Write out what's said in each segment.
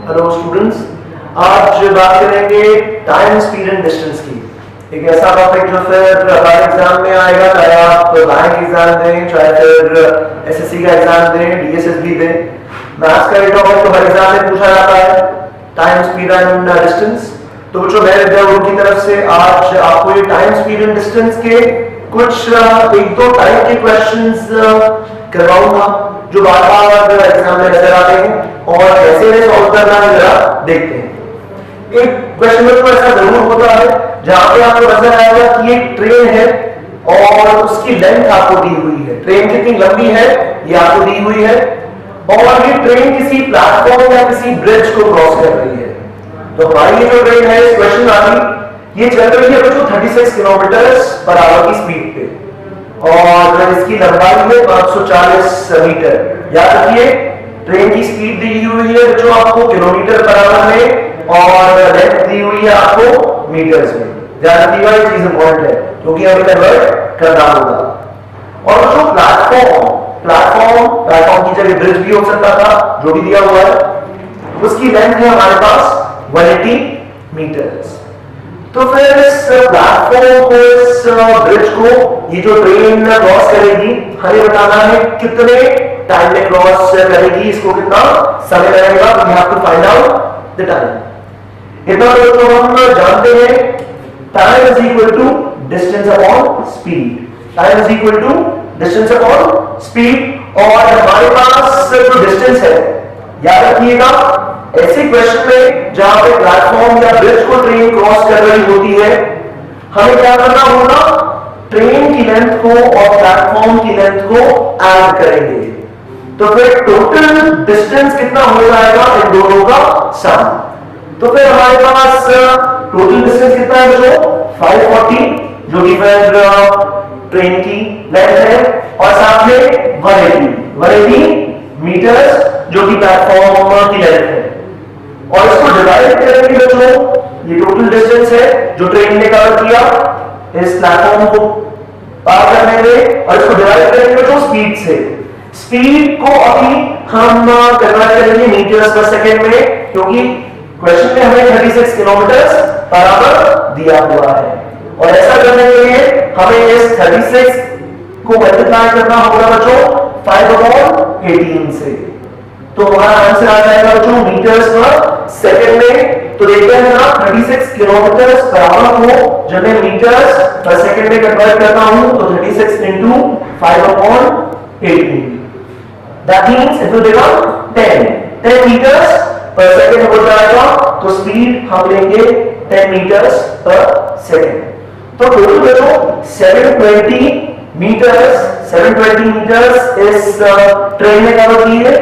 Hello students, आज बात करेंगे टाइम, स्पीड एंड डिस्टेंस की। एक ऐसा टॉपिक जो फिर हमारे एग्जाम में आएगा, चाहे आप बैंक एग्जाम दें, चाहे फिर एसएससी का एग्जाम दें, डीएसएसबी दें। मैथ्स का ये टॉपिक तो हर एग्जाम में पूछा जाता है, टाइम, स्पीड एंड डिस्टेंस। तो बच्चों, मैं विद्यार्थी की तरफ से आज आपको ये टाइम, स्पीड एंड डिस्टेंस के कुछ एक दो टाइप के क्वेश्चंस करवाऊंगा जो बार बार एग्जाम में नजर आते हैं, और कैसे इन्हें सॉल्व करना है जरा देखते हैं। एक क्वेश्चन में तो ऐसा जरूर होता है जहां पे आपको नजर आएगा कि एक ट्रेन है और उसकी लेंथ आपको दी हुई है, ट्रेन कितनी लंबी है ये आपको दी हुई है, और ये ट्रेन किसी प्लेटफॉर्म या किसी ब्रिज को क्रॉस कर रही है। तो हमारी ये जो ट्रेन है इस क्वेश्चन वाली, ये चल रही है बच्चों 36 किलोमीटर पर आवर की स्पीड पे, और इसकी लंबाई है 540 मीटर। याद रखिए, ट्रेन की स्पीड दी हुई है बच्चों आपको किलोमीटर पर आवर में, और लेंथ दी हुई है आपको मीटर्स में। ध्यान रखिएगा, ये चीज इंपॉर्टेंट है क्योंकि हमें कन्वर्ट करना होगा। और बच्चों प्लेटफॉर्म की जगह ब्रिज भी हो सकता था, जो भी दिया हुआ है। उसकी लेंथ है हमारे पास 180 मीटर्स। तो फिर इस प्लेटफॉर्म को, इस ब्रिज को, ये जो ट्रेन क्रॉस करेगी, हमें बताना है कितने टाइम में क्रॉस करेगी, इसको कितना समय लगेगा। We have to find out the time. इतना तो हम जानते हैं, time is equal to distance upon speed. Time is equal to distance upon speed, और हमारे पास जो डिस्टेंस है, याद रखिएगा, ऐसे क्वेश्चन में जहां पे प्लेटफॉर्म या ब्रिज को ट्रेन क्रॉस कर रही होती है, हमें क्या करना होगा, ट्रेन की लेंथ को और प्लेटफॉर्म की लेंथ को ऐड करेंगे। तो फिर टोटल डिस्टेंस कितना हो जाएगा इन दोनों का सम। तो फिर हमारे पास टोटल डिस्टेंस कितना है बच्चों, 540, जो कि फिर ट्रेन की लेंथ है, और साथ में 180 मीटर्स जो कि प्लेटफॉर्म की लेंथ है। और इसको डिवाइड करेंगे बच्चों, ये टोटल डिस्टेंस है जो ट्रेन ने कवर किया इस प्लेटफॉर्म को पार करने में, और इसको डिवाइड करेंगे बच्चों स्पीड से। स्पीड को अभी हम कन्वर्ट करेंगे मीटर्स पर सेकंड में, क्योंकि क्वेश्चन में हमें 36 किलोमीटर पर आवर दिया हुआ है, और ऐसा करने के लिए हमें इस 36 को मल्टीप्लाई करना होगा बच्चों 5/18 से। तो हमारा आंसर आ जाएगा बच्चों मीटर्स पर सेकंड में। तो देखते हैं ना, 36 किलोमीटर पर आवर को जब मैं मीटर्स पर सेकंड में कन्वर्ट करता हूं, तो 36 into 5/18, that means it will become 10 metres per second हो जाएगा। तो स्पीड हम लेंगे 10 मीटर्स पर सेकंड। तो टोटल बच्चों 720 मीटर्स इस ट्रेन ने कवर की है,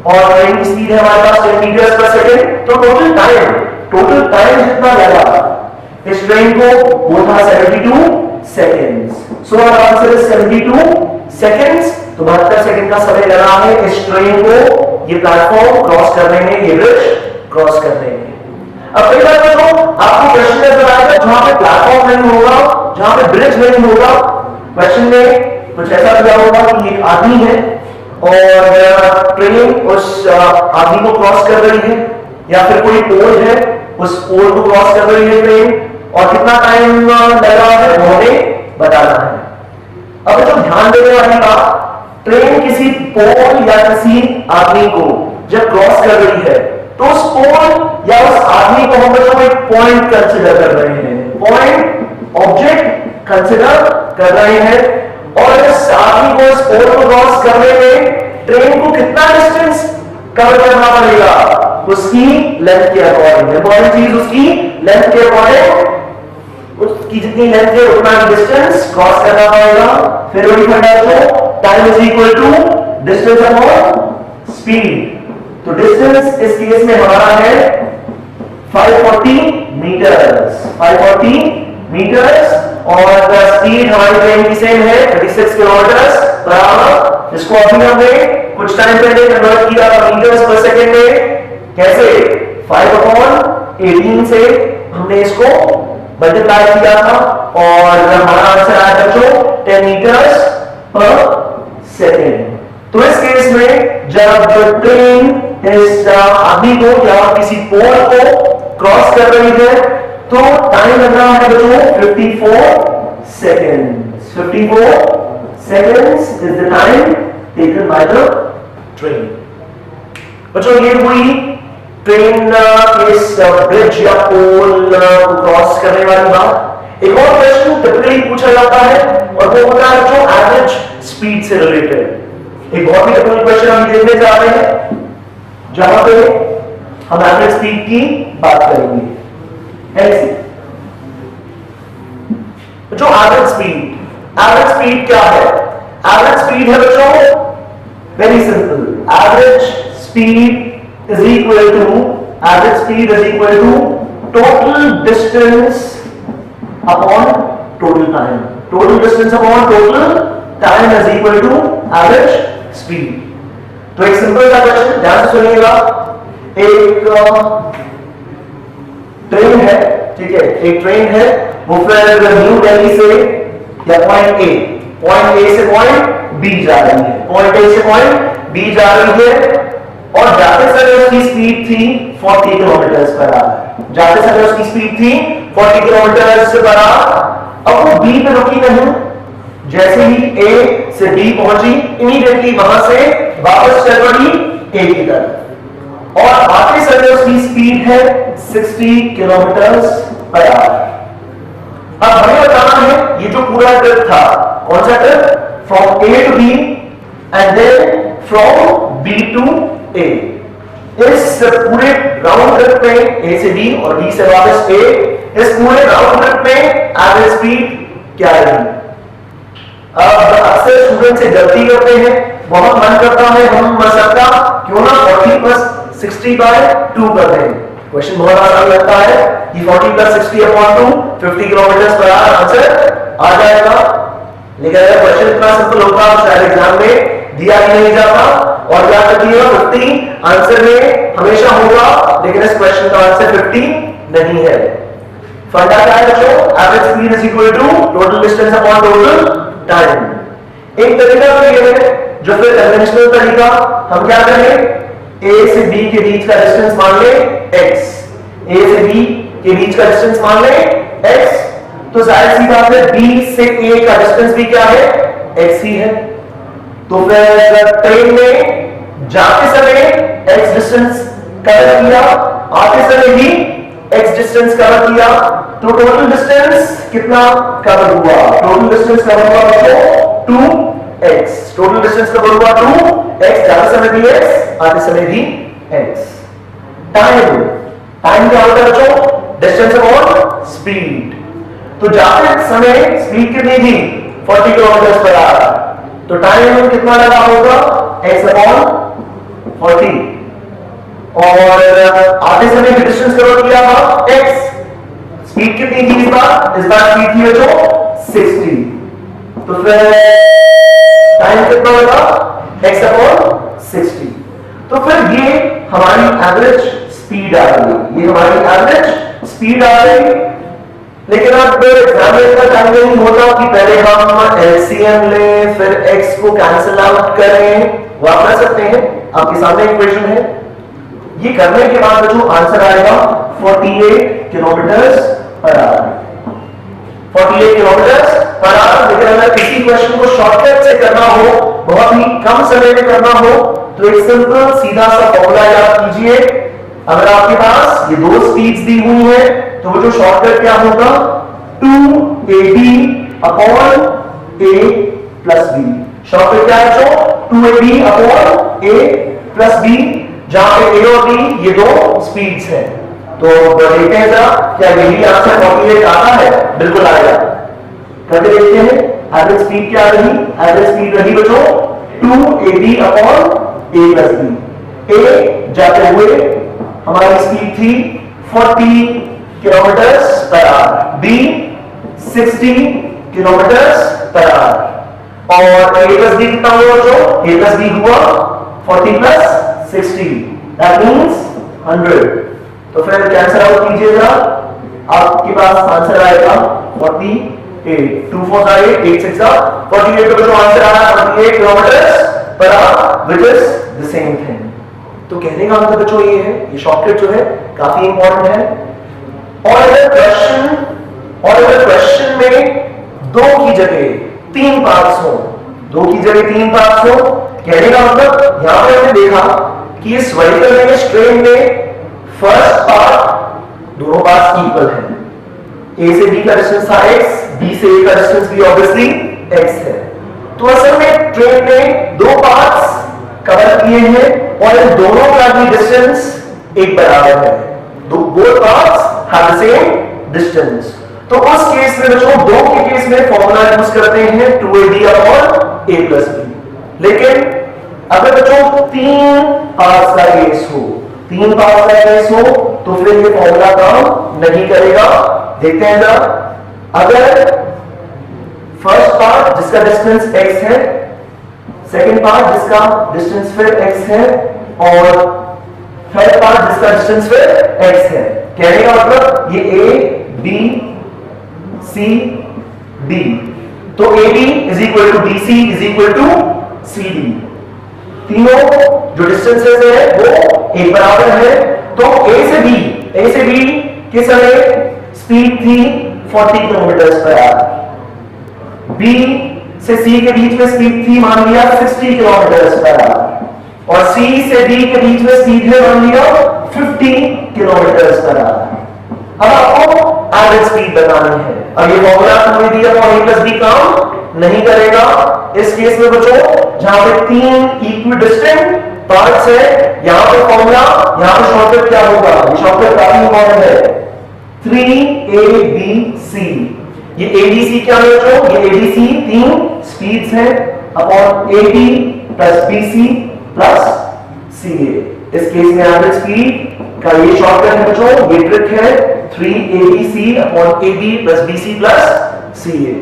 और ट्रेन की स्पीड है हमारे पास 10 मीटर्स पर सेकंड। तो टोटल टाइम जितना लगा इस ट्रेन को, वो था 72 seconds. So our answer is 72 seconds. तो 72 सेकंड का समय लगा है इस ट्रेन को ये प्लेटफॉर्म क्रॉस करने में, ये ब्रिज क्रॉस करने में। अब कई बार बच्चों आपको क्वेश्चन नजर आएगा जहां पे प्लेटफॉर्म नहीं होगा, जहां पे ब्रिज नहीं होगा। क्वेश्चन में कुछ ऐसा दिया होगा कि एक आदमी है और ट्रेन उस आदमी को क्रॉस कर रही है, या फिर कोई पोल है, उस पोल को क्रॉस कर रही है ट्रेन, और कितना टाइम लगा है वो हमें बताना है। अब तो ध्यान देने वाली बात, ट्रेन किसी पोल या किसी आदमी को जब क्रॉस कर रही है, तो उस पोल या उस आदमी को हम लोग एक पॉइंट कंसिडर कर रहे हैं, पॉइंट ऑब्जेक्ट कंसिडर कर रहे हैं, और इस आदमी को इस पोल को क्रॉस करने में ट्रेन को कितना डिस्टेंस कवर करना पड़ेगा, उसकी लेंथ के अकॉर्डिंग। इंपॉर्टेंट चीज, उसकी लेंथ के अकॉर्डिंग, उसकी जितनी लेंथ है उतना ही डिस्टेंस क्रॉस करना पड़ेगा। फिर वही फंडा, तो time is equal to distance upon speed. तो डिस्टेंस इस केस में हमारा है 540 मीटर्स, और स्पीड हमारी ट्रेन की सेम है 36 किलोमीटर पर आवर। इसको अभी हमने कुछ टाइम पहले कन्वर्ट किया था मीटर्स पर सेकंड में। कैसे? 5/18 से हमने इसको मल्टीप्लाई किया था, और हमारा आंसर आया बच्चों 10 मीटर्स पर सेकंड। तो इस केस में जब ट्रेन इस आदमी को या किसी पोल को क्रॉस कर रही है तो टाइम लग रहा है बच्चों 54 seconds. 54 seconds is the time taken by the train। बच्चों ये हुई ट्रेन इस ब्रिज या पोल को क्रॉस करने वाली बात। एक और क्वेश्चन टिपिकली पूछा जाता है और वो होता है जो एवरेज स्पीड से रिलेटेड। एक बहुत ही टिपिकल क्वेश्चन हम देखने जा रहे हैं जहां पे हम एवरेज स्पीड की बात करेंगे। ऐसे जो एवरेज स्पीड क्या है? एवरेज स्पीड है बच्चों very simple, average speed is equal to total distance upon total time. Total distance upon total time is equal to average speed. तो एक सिंपल सा क्वेश्चन ध्यान से सुनिएगा। एक ट्रेन है, ठीक है, एक ट्रेन है, वो फिर न्यू दिल्ली से या पॉइंट ए से पॉइंट बी जा रही है, पॉइंट ए से पॉइंट बी जा रही है और जाते समय उसकी स्पीड थी 40 किलोमीटर पर आवर। जाते समय उसकी स्पीड थी 40 किलोमीटर पर आवर। अब वो बी पे रुकी नहीं, जैसे ही ए से बी पहुंची इमीडिएटली वहां से वापस चल पड़ी ए की तरफ और आते समय उसकी स्पीड है 60 किलोमीटर पर आवर। अब हमें बताना है ये जो पूरा ट्रिप था, कौन सा trip? From A to B and then from B to A. इस पूरे राउंड ट्रिप में ए से बी और बी से वापस ए, इस पूरे राउंड ट्रिप में एवरेज स्पीड क्या रही? अब अक्सर स्टूडेंट से गलती करते हैं, बहुत मन करता है हम सबका क्यों ना 40 प्लस 60 बाय 2 कर दें। क्वेश्चन बहुत आसान लगता है कि 40 plus 60 upon 2 50 kilometre per hour answer आ जाएगा। लेकिन अगर क्वेश्चन इतना सिंपल होता तो शायद एग्जाम में दिया ही नहीं जाता और क्या करिएगा 50 आंसर में हमेशा होगा, लेकिन इस क्वेश्चन का आंसर 50 नहीं है। फंडा क्या है बच्चों? Average speed is equal to total distance upon total time. एक तरीका तो ये है जो फिर कन्वेंशनल तरीका, हम क्या करें A से B के बीच का डिस्टेंस मान ले x, A से B के बीच का डिस्टेंस मान ले x, तो जाहिर सी बात है B से A का डिस्टेंस भी क्या है? x ही है। तो फिर ट्रेन में जाते समय x डिस्टेंस कवर किया, आते समय भी x डिस्टेंस कवर किया, तो टोटल डिस्टेंस कितना कवर हुआ? टोटल डिस्टेंस कवर हुआ बच्चों 2x। टोटल डिस्टेंस कवर हुआ 2x, जाते समय भी x आते समय भी x। टाइम क्या होता है बच्चों? Distance upon speed. तो जाते समय स्पीड कितनी थी? 40 किलोमीटर पर आवर, तो टाइम कितना लगा होगा? x अपॉन 40 और आते समय भी डिस्टेंस कवर किया था x। स्पीड कितनी थी इस बार? इस बार स्पीड थी बच्चों 60, तो फिर टाइम कितना लगा? x upon 60। तो फिर ये हमारी एवरेज स्पीड आ गई, ये हमारी एवरेज स्पीड आ गई। लेकिन अब एग्जाम में इतना टाइम नहीं होता कि पहले हम एलसीएम लें फिर x को कैंसिल आउट करें। वो आप कर सकते हैं, आपके सामने इक्वेशन है, ये करने के बाद जो आंसर आएगा 48 kilometre per our. 48 kilometre per our. लेकिन अगर किसी क्वेश्चन को शॉर्टकट से करना हो, बहुत ही कम समय में करना हो, तो एक सिंपल सीधा सा फॉर्मूला याद कीजिए। अगर आपके पास ये दो स्पीड्स दी हुई है तो वो जो शॉर्टकट क्या होगा? 2ab upon a plus b। Shortcut क्या है जो? 2ab upon a plus b, जहां पे a और b ये दो स्पीड्स हैं। तो देखते हैं जरा क्या यही आंसर 48 आता है? बिल्कुल आएगा। करके देखते हैं। एवरेज स्पीड क्या रही? एवरेज स्पीड रही बच्चों 2ab upon a plus b। a जाते हुए हमारी स्पीड थी 40 kilometre per our, b 60 kilometre per our और a प्लस b कितना हुआ जो? a प्लस b हुआ 40 प्लस 60, दैट मींस 100। तो फिर कैंसिल आउट कीजिएगा, आपके पास आंसर आएगा 48। 2 4 8 8 6 48 का जो आंसर आ रहा है 48 किलोमीटर पर which is the same thing. तो कहने का मतलब बच्चों ये है, ये शॉर्टकट जो है काफी इंपॉर्टेंट है। और अगर क्वेश्चन में 2 की जगह 3 पार्ट्स हो, 2 की जगह 3 पार्ट्स हो, कहने का मतलब यहां पे हमने देखा कि इस वर्टिकल में स्ट्रेन में फर्स्ट पार्ट दोनों पार्ट्स इक्वल हैं। ए से बी का डिस्टेंस था x, बी से ए का डिस्टेंस भी ऑब्वियसली x है। तो असल में ट्रेन में 2 पार्ट्स कवर किए हैं और इन दोनों का भी डिस्टेंस एक बराबर है। Both parts have the same distance. तो उस केस में बच्चों 2 के केस में फॉर्मूला यूज करते हैं 2ab upon a plus b। लेकिन अगर बच्चों 3 पार्ट्स का केस हो, 3 पार्ट्स का केस हो, तो फिर ये फॉर्मूला काम नहीं करेगा। देखते हैं जरा, अगर फर्स्ट पार्ट जिसका डिस्टेंस x है, सेकंड पार्ट जिसका डिस्टेंस फिर x है और थर्ड पार्ट जिसका डिस्टेंस फिर x है, कहने का मतलब ये a b c d, तो ab is equal to bc is equal to cd। तीनों जो डिस्टेंसेस है वो एक बराबर है। तो a से b के समय स्पीड थी 40 किलोमीटर पर आवर, b से c के बीच में स्पीड थी मान लिया 60 किलोमीटर पर आवर और c से d के बीच में स्पीड है मान लिया 50 किलोमीटर पर आवर। अब आपको एवरेज स्पीड बतानी है। अब ये फॉर्मूला हमने दिया और a प्लस b काम नहीं करेगा इस केस में बच्चों, जहां पे 3 इक्विडिस्टेंट पार्ट्स है। यहां पे फॉर्मूला, यहां पे शॉर्टकट क्या होगा, ये शॉर्टकट काफी इंपॉर्टेंट है, 3abc। ये abc क्या है बच्चों, ये abc 3 स्पीड्स हैं upon ab plus bc plus ca। इस केस में एवरेज स्पीड का ये शॉर्टकट है बच्चों, ये ट्रिक है 3abc upon ab plus bc plus ca।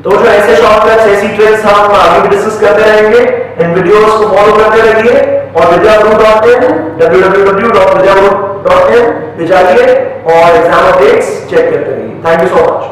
तो जो ऐसे शॉर्टकट्स, ऐसी ट्रिक्स हम आगे भी डिस्कस करते रहेंगे। इन वीडियोस को फॉलो करते रहिए और विद्यागुरु.in www.vidyaguru.in पे जाइए और एग्जाम अपडेट्स चेक करते रहिए। Thank you so much.